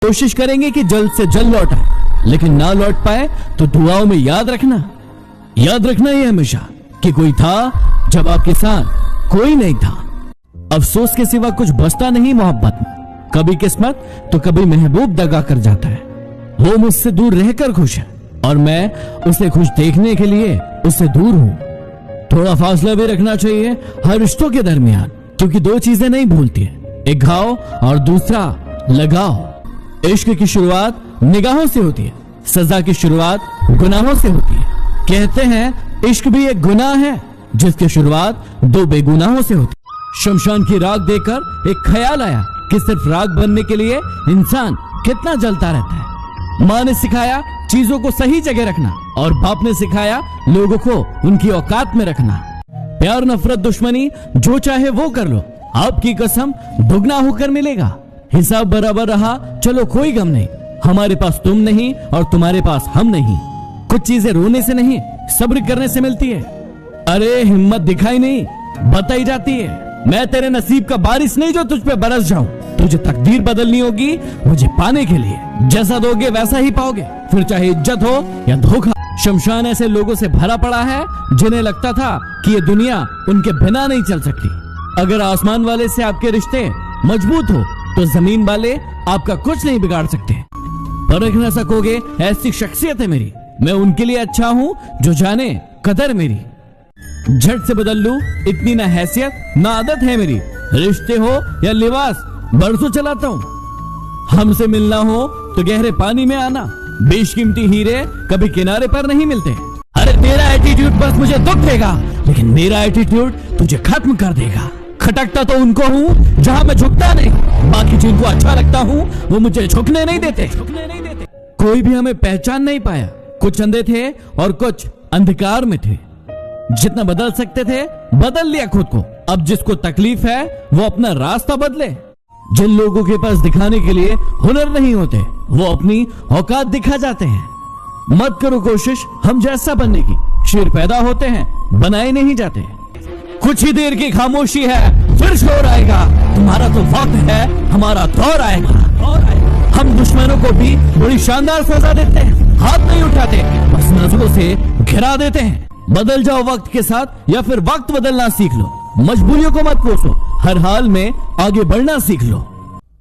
कोशिश करेंगे कि जल्द से जल्द लौट आए, लेकिन ना लौट पाए तो दुआओं में याद रखना ये हमेशा कि कोई था जब आपके साथ कोई नहीं था। अफसोस के सिवा कुछ बचता नहीं मोहब्बत में। कभी किस्मत तो कभी महबूब दगा कर जाता है। वो मुझसे दूर रहकर खुश है और मैं उसे खुश देखने के लिए उससे दूर हूं। थोड़ा फासला भी रखना चाहिए हर रिश्तों के दरमियान, क्योंकि दो चीजें नहीं भूलती है, एक घाव और दूसरा लगाव। इश्क की शुरुआत निगाहों से होती है, सजा की शुरुआत गुनाहों से होती है। कहते हैं इश्क भी एक गुनाह है जिसकी शुरुआत दो बेगुनाहों से होती है। शमशान की राख देखकर एक ख्याल आया कि सिर्फ राख बनने के लिए इंसान कितना जलता रहता है। माँ ने सिखाया चीजों को सही जगह रखना और बाप ने सिखाया लोगों को उनकी औकात में रखना। प्यार नफरत दुश्मनी जो चाहे वो कर लो, आपकी कसम दुगना होकर मिलेगा। हिसाब बराबर रहा चलो कोई गम नहीं, हमारे पास तुम नहीं और तुम्हारे पास हम नहीं। कुछ चीजें रोने से नहीं सब्र करने से मिलती है। अरे हिम्मत दिखाई नहीं बताई जाती है। मैं तेरे नसीब का बारिश नहीं जो तुझ पे बरस जाऊं। तुझे तकदीर बदलनी होगी मुझे पाने के लिए, जैसा दोगे वैसा ही पाओगे, फिर चाहे इज्जत हो या धोखा। शमशान ऐसे लोगों से भरा पड़ा है जिन्हें लगता था कि ये दुनिया उनके बिना नहीं चल सकती। अगर आसमान वाले से आपके रिश्ते मजबूत हो तो जमीन वाले आपका कुछ नहीं बिगाड़ सकते। परख न सकोगे ऐसी शख्सियत है मेरी। मैं उनके लिए अच्छा हूँ जो जाने कदर मेरी। झट से बदल लूं इतनी ना हैसियत ना आदत है मेरी। रिश्ते हो या लिबास बरसों चलाता हूँ। हमसे मिलना हो तो गहरे पानी में आना। बेशकीमती हीरे कभी किनारे पर नहीं मिलते। अरे तेरा एटीट्यूड बस मुझे दुख देगा, लेकिन मेरा एटीट्यूड तुझे खत्म कर देगा। खटकता तो उनको हूँ जहाँ मैं झुकता नहीं, बाकी जिनको अच्छा लगता हूँ वो मुझे झुकने नहीं देते। कोई भी हमें पहचान नहीं पाया। कुछ अंधे थे और कुछ अंधकार में थे। जितना बदल सकते थे बदल लिया खुद को। अब जिसको तकलीफ है वो अपना रास्ता बदले। जिन लोगों के पास दिखाने के लिए हुनर नहीं होते वो अपनी औकात दिखा जाते हैं। मत करो कोशिश हम जैसा बनने की। शेर पैदा होते हैं बनाए नहीं जाते। कुछ ही देर की खामोशी है फिर शोर आएगा। तुम्हारा तो वक्त है हमारा दौर आएगा। हम दुश्मनों को भी बड़ी शानदार सजा देते हैं, हाथ नहीं उठाते, बस नजरों से घिरा देते हैं। बदल जाओ वक्त के साथ या फिर वक्त बदलना सीख लो। मजबूरियों को मत कोसो, हर हाल में आगे बढ़ना सीख लो।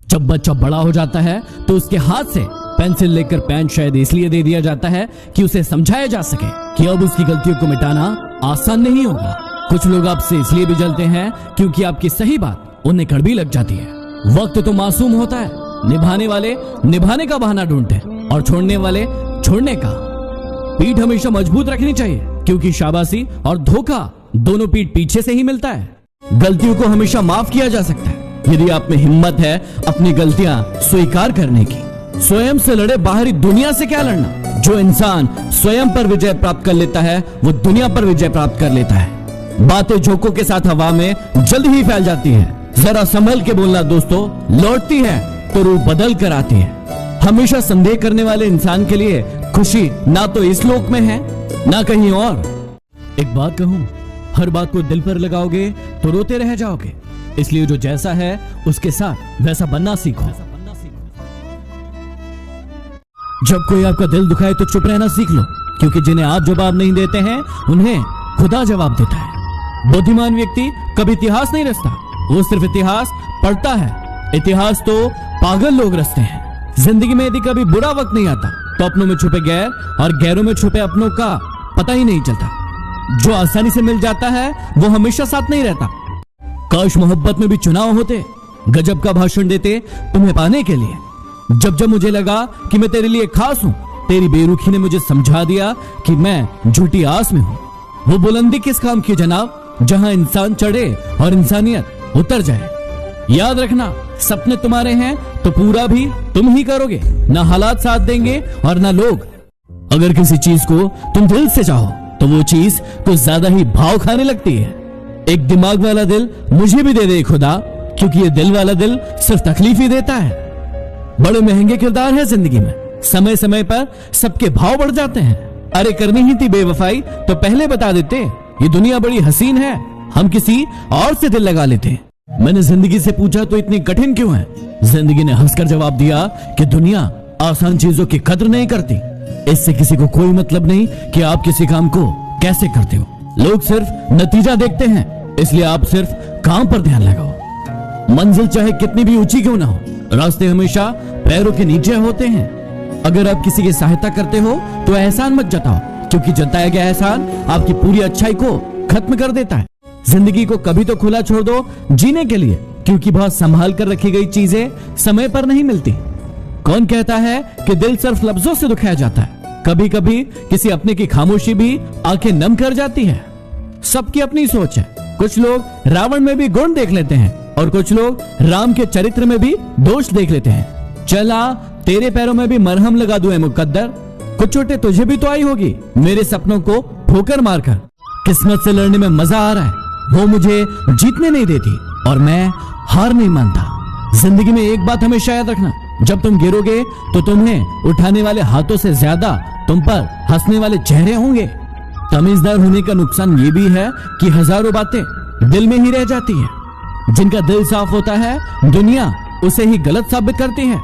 जब बच्चा बड़ा हो जाता है तो उसके हाथ से पेंसिल लेकर पेन शायद इसलिए दे दिया जाता है कि उसे समझाया जा सके कि अब उसकी गलतियों को मिटाना आसान नहीं होगा। कुछ लोग आपसे इसलिए भी जलते हैं क्योंकि आपकी सही बात उन्हें कड़वी लग जाती है। वक्त तो मासूम होता है, निभाने वाले निभाने का बहाना ढूंढते हैं और छोड़ने वाले छोड़ने का। पीठ हमेशा मजबूत रखनी चाहिए क्योंकि शाबाशी और धोखा दोनों पीठ पीछे से ही मिलता है। गलतियों को हमेशा माफ किया जा सकता है यदि आप में हिम्मत है अपनी गलतियां स्वीकार करने की। स्वयं से लड़े, बाहरी दुनिया से क्या लड़ना। जो इंसान स्वयं पर विजय प्राप्त कर लेता है वो दुनिया पर विजय प्राप्त कर लेता है। बातें झोंकों के साथ हवा में जल्द ही फैल जाती हैं। जरा संभल के बोलना दोस्तों, लौटती है तो रूप बदल कर आती है। हमेशा संदेह करने वाले इंसान के लिए खुशी ना तो इस लोक में है ना कहीं और। एक बात कहूं, हर बात को दिल पर लगाओगे तो रोते रह जाओगे। इसलिए जो जैसा है उसके साथ वैसा बनना सीखो। जब कोई आपका दिल दुखाए तो चुप रहना सीख लो, क्योंकि जिन्हें आप जवाब नहीं देते हैं उन्हें खुदा जवाब देता है। बुद्धिमान व्यक्ति कभी इतिहास नहीं रचता, वो सिर्फ इतिहास पढ़ता है। इतिहास तो पागल लोग रचते हैं। जिंदगी में यदि कभी बुरा वक्त नहीं आता तो अपनों में छुपे गैर और गैरों में छुपे अपनों का पता ही नहीं चलता। जो आसानी से मिल जाता है वो हमेशा साथ नहीं रहता। काश मोहब्बत में भी चुनाव होते, गजब का भाषण देते तुम्हें पाने के लिए। जब जब मुझे लगा कि मैं तेरे लिए खास हूं, तेरी बेरुखी ने मुझे समझा दिया कि मैं झूठी आस में हूं। वो बुलंदी किस काम की जनाब जहां इंसान चढ़े और इंसानियत उतर जाए। याद रखना, सपने तुम्हारे हैं तो पूरा भी तुम ही करोगे, ना हालात साथ देंगे और ना लोग। अगर किसी चीज को तुम दिल से चाहो तो वो चीज कुछ ज्यादा ही भाव खाने लगती है। एक दिमाग वाला दिल मुझे भी दे दे खुदा, क्योंकि ये दिल वाला दिल सिर्फ तकलीफ ही देता है। बड़े महंगे किरदार है जिंदगी में, समय समय पर सबके भाव बढ़ जाते हैं। अरे करनी ही थी बेवफाई तो पहले बता देते, ये दुनिया बड़ी हसीन है, हम किसी और से दिल लगा लेते। मैंने जिंदगी से पूछा तो इतनी कठिन क्यों है, जिंदगी ने हंसकर जवाब दिया कि दुनिया आसान चीजों की कद्र नहीं करती। इससे किसी को कोई मतलब नहीं कि आप किसी काम को कैसे करते हो। लोग सिर्फ नतीजा देखते हैं, इसलिए आप सिर्फ काम पर ध्यान लगाओ। मंजिल चाहे कितनी भी ऊंची क्यों ना हो, रास्ते हमेशा पैरों के नीचे होते हैं। अगर आप किसी की सहायता करते हो तो एहसान मत जताओ, क्योंकि जताया गया एहसान आपकी पूरी अच्छाई को खत्म कर देता है। जिंदगी को कभी तो खुला छोड़ दो जीने के लिए, क्योंकि बहुत संभाल कर रखी गई चीजें समय पर नहीं मिलती। कौन कहता है कि दिल सिर्फ लफ्जों से दुखाया जाता है? कभी कभी किसी अपने की खामोशी भी आंखें नम कर जाती है। सबकी अपनी सोच है। कुछ लोग रावण में भी गुण देख लेते हैं और कुछ लोग राम के चरित्र में भी दोष देख लेते हैं। चला तेरे पैरों में भी मरहम लगा दूं मुकद्दर, कुछ चोटें तुझे भी तो आई होगी मेरे सपनों को ठोकर मारकर। किस्मत से लड़ने में मजा आ रहा है, वो मुझे जीतने नहीं देती और मैं हार नहीं मानता। जिंदगी में एक बात हमेशा याद रखना, जब तुम गिरोगे तो तुम्हें उठाने वाले हाथों से ज्यादा तुम पर हंसने वाले चेहरे होंगे। तमीजदार होने का नुकसान ये भी है कि हजारों बातें दिल में ही रह जाती है। जिनका दिल साफ होता है दुनिया उसे ही गलत साबित करती है।